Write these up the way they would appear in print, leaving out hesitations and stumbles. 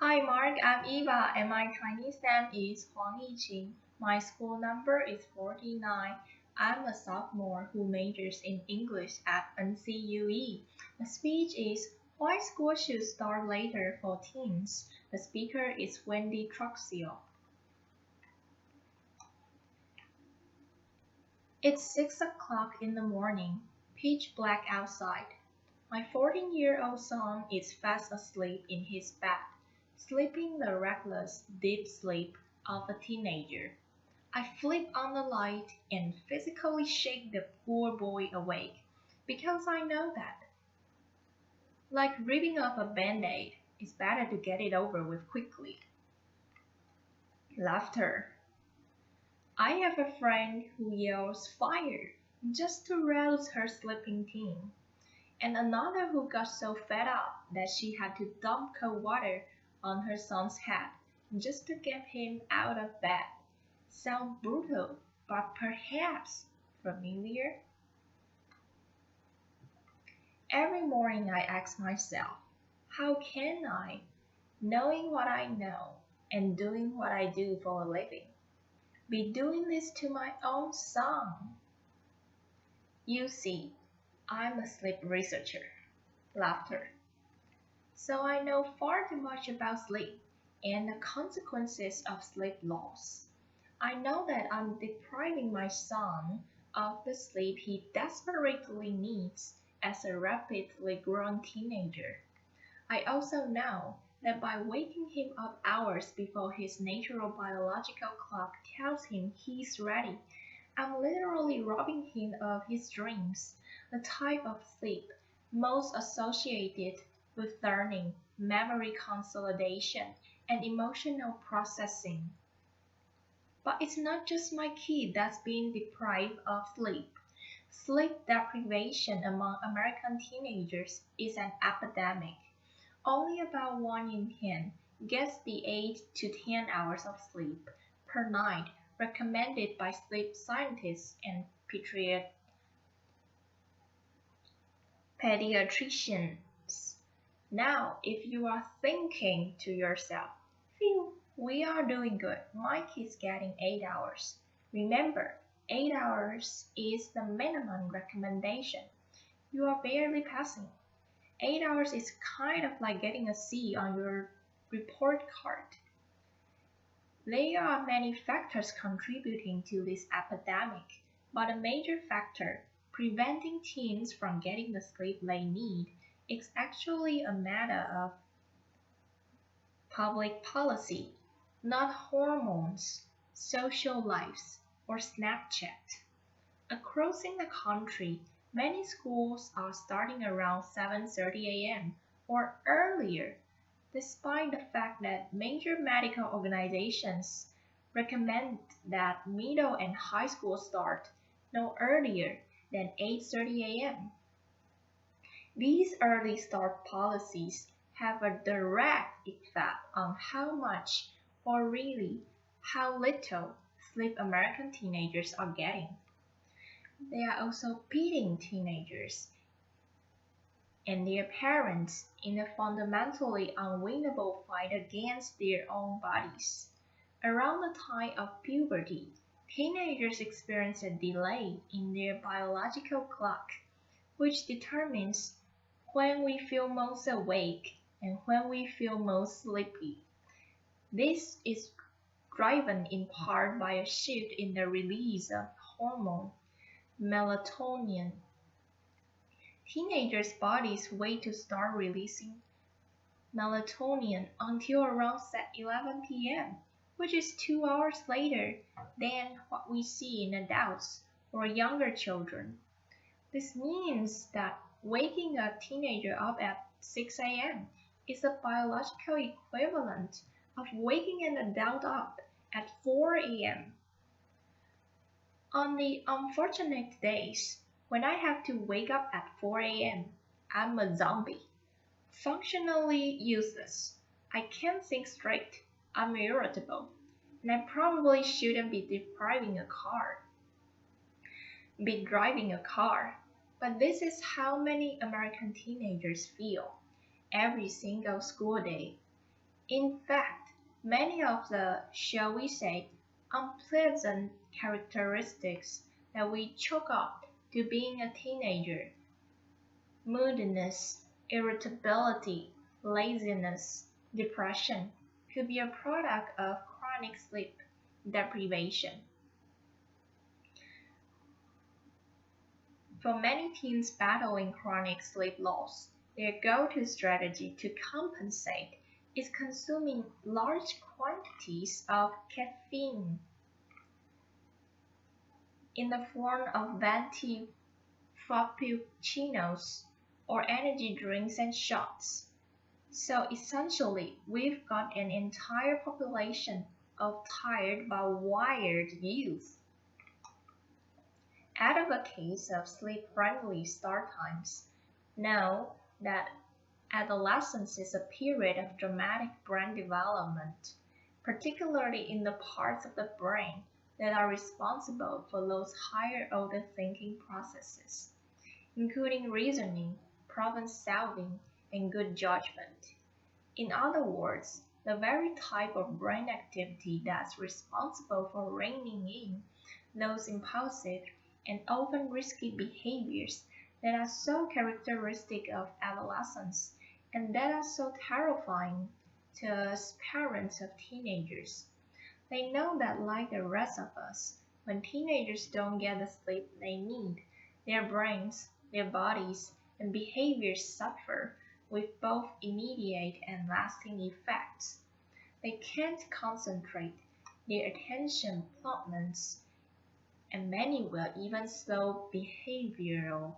Hi Mark, I'm Eva and my Chinese name is Huang Yiqing. My school number is 49. I'm a sophomore who majors in English at NCUE. The speech is Why School Should Start Later for Teens. The speaker is Wendy Troxel. It's 6 o'clock in the morning, pitch black outside. My 14-year-old son is fast asleep in his bed, sleeping the reckless, deep sleep of a teenager. I flip on the light and physically shake the poor boy awake because I know that, like ripping off a band-aid, it's better to get it over with quickly. Laughter. I have a friend who yells fire just to rouse her sleeping teen, and another who got so fed up that she had to dump cold water on her son's head just to get him out of bed. Sounds brutal, but perhaps familiar. Every morning I ask myself, how can I, knowing what I know and doing what I do for a living, be doing this to my own son? You see, I'm a sleep researcher. Laughter. So I know far too much about sleep and the consequences of sleep loss. I know that I'm depriving my son of the sleep he desperately needs as a rapidly growing teenager. I also know that by waking him up hours before his natural biological clock tells him he's ready, I'm literally robbing him of his dreams, the type of sleep most associated with learning, memory consolidation, and emotional processing. But it's not just my kid that's being deprived of sleep. Sleep deprivation among American teenagers is an epidemic. Only about 1 in 10 gets the 8 to 10 hours of sleep per night recommended by sleep scientists and pediatricians. Now, if you are thinking to yourself, phew, we are doing good, my kid's getting 8 hours. Remember, 8 hours is the minimum recommendation. You are barely passing. 8 hours is kind of like getting a C on your report card. There are many factors contributing to this epidemic, but a major factor preventing teens from getting the sleep they need is actually a matter of public policy, not hormones, social lives, or Snapchat. Across the country, many schools are starting around 7:30 a.m. or earlier, despite the fact that major medical organizations recommend that middle and high school start no earlier than 8:30 a.m. These early start policies have a direct effect on how much, or really how little, sleep American teenagers are getting. They are also pitting teenagers and their parents in a fundamentally unwinnable fight against their own bodies. Around the time of puberty, teenagers experience a delay in their biological clock, which determines when we feel most awake and when we feel most sleepy. This is driven in part by a shift in the release of hormone melatonin. Teenagers' bodies wait to start releasing melatonin until around 11 p.m., which is 2 hours later than what we see in adults or younger children. This means that waking a teenager up at 6 a.m. is the biological equivalent of waking an adult up at 4 a.m. On the unfortunate days when I have to wake up at 4 a.m., I'm a zombie. Functionally useless. I can't think straight. I'm irritable. And I probably shouldn't be driving a car. But this is how many American teenagers feel every single school day. In fact, many of the, shall we say, unpleasant characteristics that we chalk up to being a teenager, moodiness, irritability, laziness, depression, could be a product of chronic sleep deprivation. For many teens battling chronic sleep loss, their go-to strategy to compensate is consuming large quantities of caffeine in the form of venti frappuccinos or energy drinks and shots. So essentially, we've got an entire population of tired but wired youth. Advocates of sleep-friendly start times know that adolescence is a period of dramatic brain development, particularly in the parts of the brain that are responsible for those higher order thinking processes, including reasoning, problem solving, and good judgment. In other words, the very type of brain activity that's responsible for reining in those impulsive and often risky behaviors that are so characteristic of adolescence and that are so terrifying to us parents of teenagers. They know that, like the rest of us, when teenagers don't get the sleep they need, their brains, their bodies, and behaviors suffer with both immediate and lasting effects. They can't concentrate, their attention plummets, and many will even show behavioral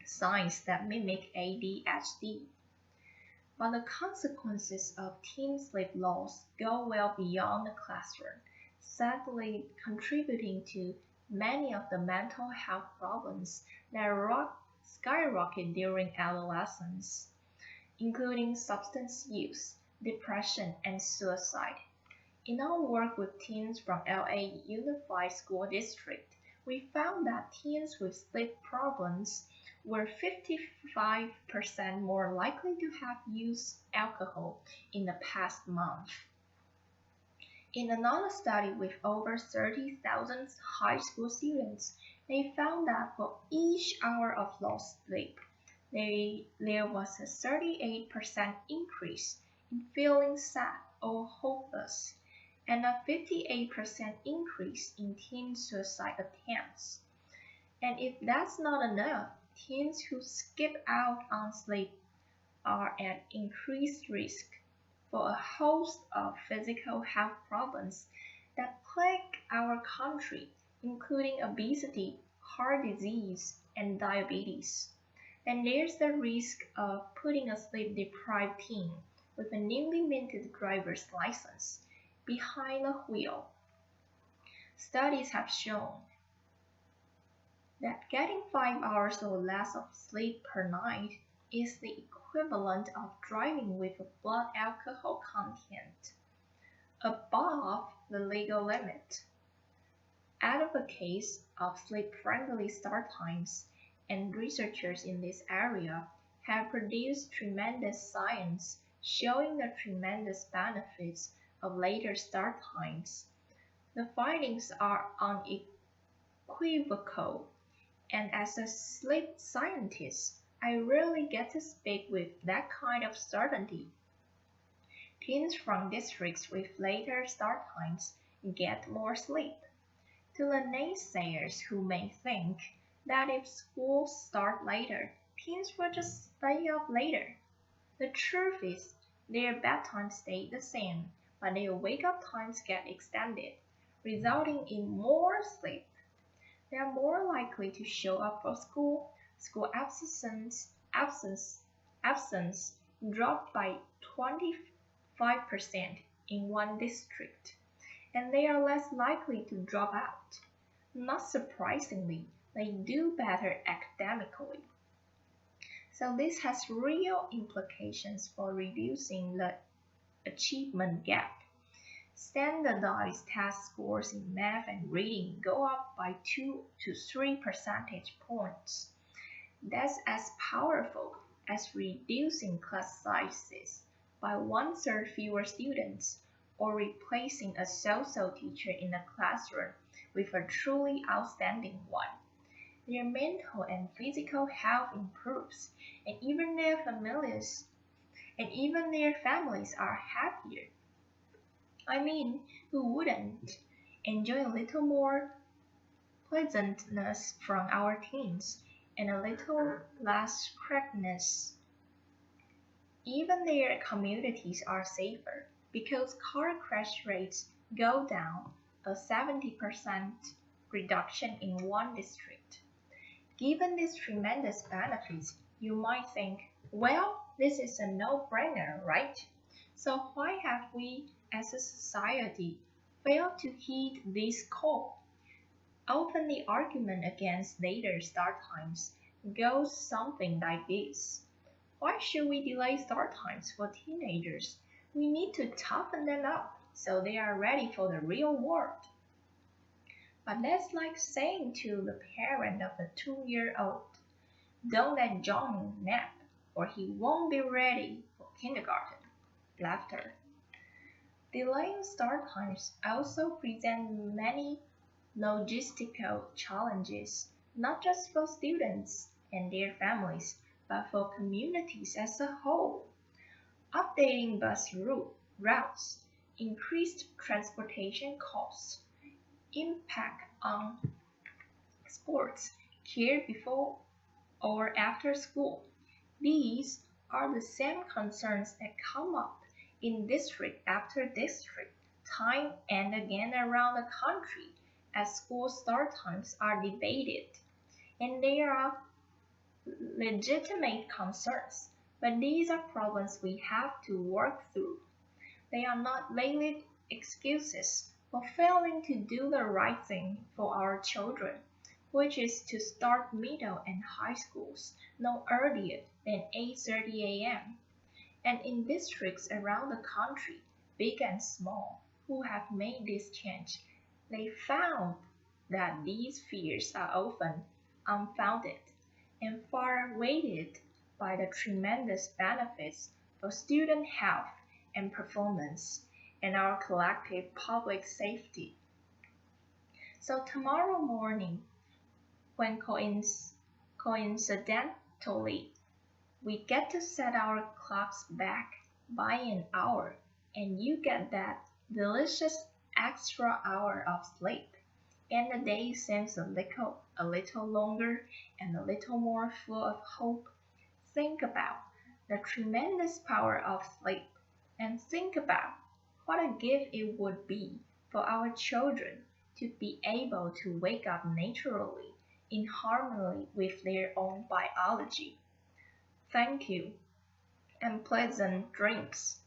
signs that mimic ADHD. But the consequences of teen sleep loss go well beyond the classroom, sadly contributing to many of the mental health problems that skyrocket during adolescence, including substance use, depression, and suicide. In our work with teens from LA Unified School District, we found that teens with sleep problems were 55% more likely to have used alcohol in the past month. In another study with over 30,000 high school students, they found that for each hour of lost sleep, there was a 38% increase in feeling sad or hopeless, and a 58% increase in teen suicide attempts. And if that's not enough, teens who skip out on sleep are at increased risk for a host of physical health problems that plague our country, including obesity, heart disease, and diabetes. Then there's the risk of putting a sleep-deprived teen with a newly minted driver's license behind the wheel. Studies have shown that getting 5 hours or less of sleep per night is the equivalent of driving with a blood alcohol content above the legal limit. Advocates of sleep-friendly start times and researchers in this area have produced tremendous science showing the tremendous benefits of later start times. The findings are unequivocal, and as a sleep scientist, I rarely get to speak with that kind of certainty. Teens from districts with later start times get more sleep. To the naysayers who may think that if schools start later, teens will just stay up later. The truth is, their bedtimes stay the same, but their wake-up times get extended, resulting in more sleep. They are more likely to show up for school. School absence dropped by 25% in one district, and they are less likely to drop out. Not surprisingly, they do better academically. So this has real implications for reducing the achievement gap. Standardized test scores in math and reading go up by 2 to 3 percentage points. That's as powerful as reducing class sizes by 1/3 fewer students, or replacing a so-so teacher in the classroom with a truly outstanding one. Their mental and physical health improves, and even their families are happier. I mean, who wouldn't enjoy a little more pleasantness from our teens and a little less crackness? Even their communities are safer because car crash rates go down, a 70% reduction in one district. Given these tremendous benefits, you might think, well, this is a no-brainer, right? So why have we, as a society, failed to heed this call? Often the argument against later start times goes something like this. Why should we delay start times for teenagers? We need to toughen them up so they are ready for the real world. But that's like saying to the parent of a 2-year-old, don't let Johnny nap or he won't be ready for kindergarten. Laughter. Delaying start times also present many logistical challenges, not just for students and their families, but for communities as a whole. Updating bus routes, increased transportation costs, impact on sports, care before or after school. These are the same concerns that come up in district after district, time and again around the country as school start times are debated. And there are legitimate concerns, but these are problems we have to work through. They are not valid excuses for failing to do the right thing for our children, which is to start middle and high schools no earlier than 8:30 a.m. And in districts around the country, big and small, who have made this change, they found that these fears are often unfounded and far weighted by the tremendous benefits for student health and performance and our collective public safety. So tomorrow morning, when coincidentally we get to set our clocks back by an hour, and you get that delicious extra hour of sleep, and the day seems a little longer and a little more full of hope. Think about the tremendous power of sleep, and think about what a gift it would be for our children to be able to wake up naturally in harmony with their own biology. Thank you, and pleasant dreams.